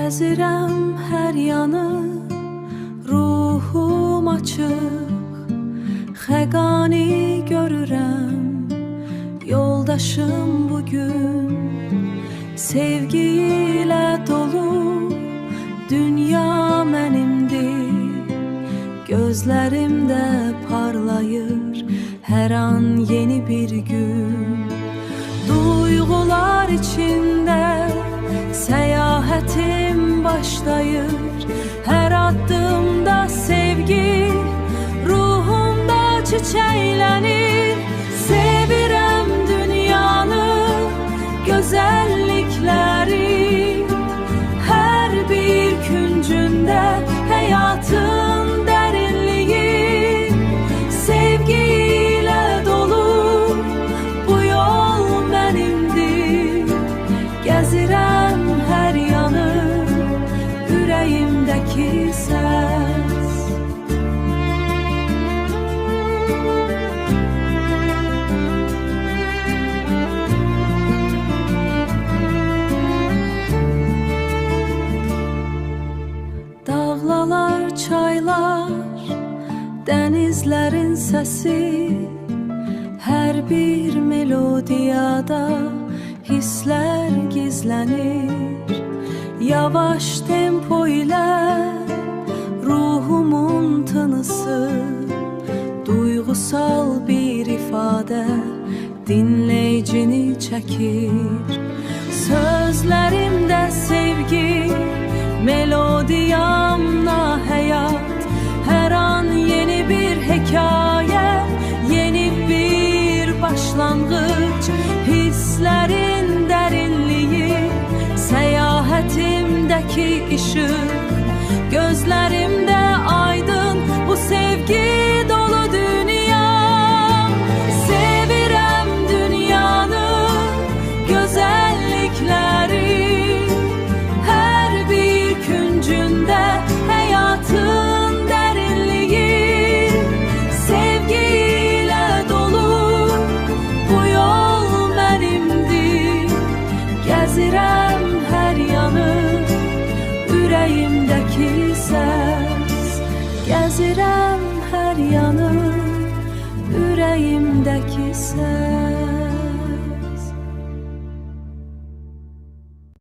Gəzirəm hər yanı, ruhum açıq, xəqani görürəm, yoldaşım bugün. Sevgi ilə dolu, dünya mənimdir, gözlərimdə parlayır hər an yeni bir gün. Duyğular içində səyahətim başlayır, hər addımda sevgi ruhumda çiçəklənir. Sevirəm dünyanı, gözəllikləri, hər bir küncündə həyatın dərinliyi. Sevgi ilə dolu bu yol mənimdir, gəzirəm hər yanı, ürəyimdəki səs. Dağlar, çaylar, dənizlərin səsi, hər bir melodiyada hisslər gizlənir. Yavaş tempo ilə ruhumun tınısı, duyğusal bir ifadə dinləyicini çəkir. Sözlərimdə sevgi, melodiyamla həyat, hər an yeni bir hekayə, yeni bir başlanğıc. Hisslərin dərinliyi, səyahətimdəki işıq, gözlərimdə aydın bu sevgi dolu dünya. Sevirəm dünyanı, gözəllikləri, hər bir küncündə həyatın dərinliyi. Sevgi ilə dolu bu yol mənimdir, gəzirəm hər yanı, ürəyimdəki səs. Gəzirəm hər yanı, ürəyimdəki səs.